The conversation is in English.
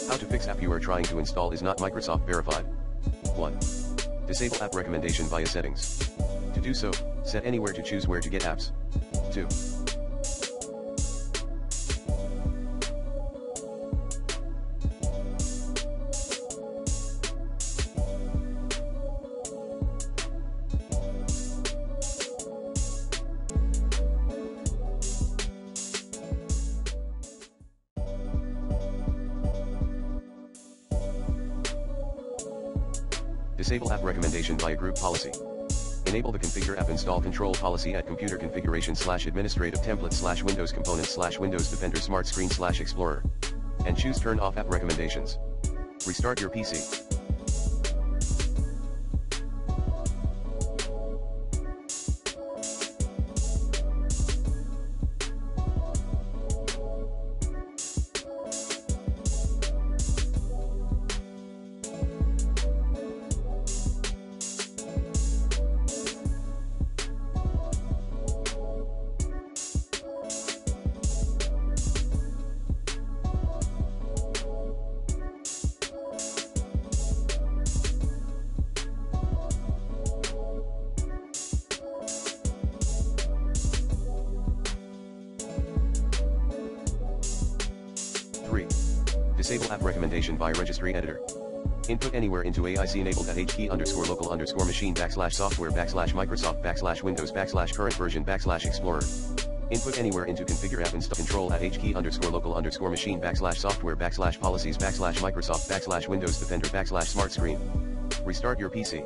How to fix app you are trying to install is not Microsoft verified. 1. Disable app recommendation via settings. To do so, set anywhere to choose where to get apps. 2. Disable app recommendation via group policy. Enable the configure app install control policy at computer configuration /administrative template /windows components /windows defender SmartScreen /explorer. And choose turn off app recommendations. Restart your PC. Disable app recommendation via registry editor. Input anywhere into AIC enabled@h key _ local _ machine /software /Microsoft /Windows /current version /Explorer. Input anywhere into configure app install control@h key _ local _ machine /software /policies /Microsoft /Windows defender /SmartScreen. Restart your PC.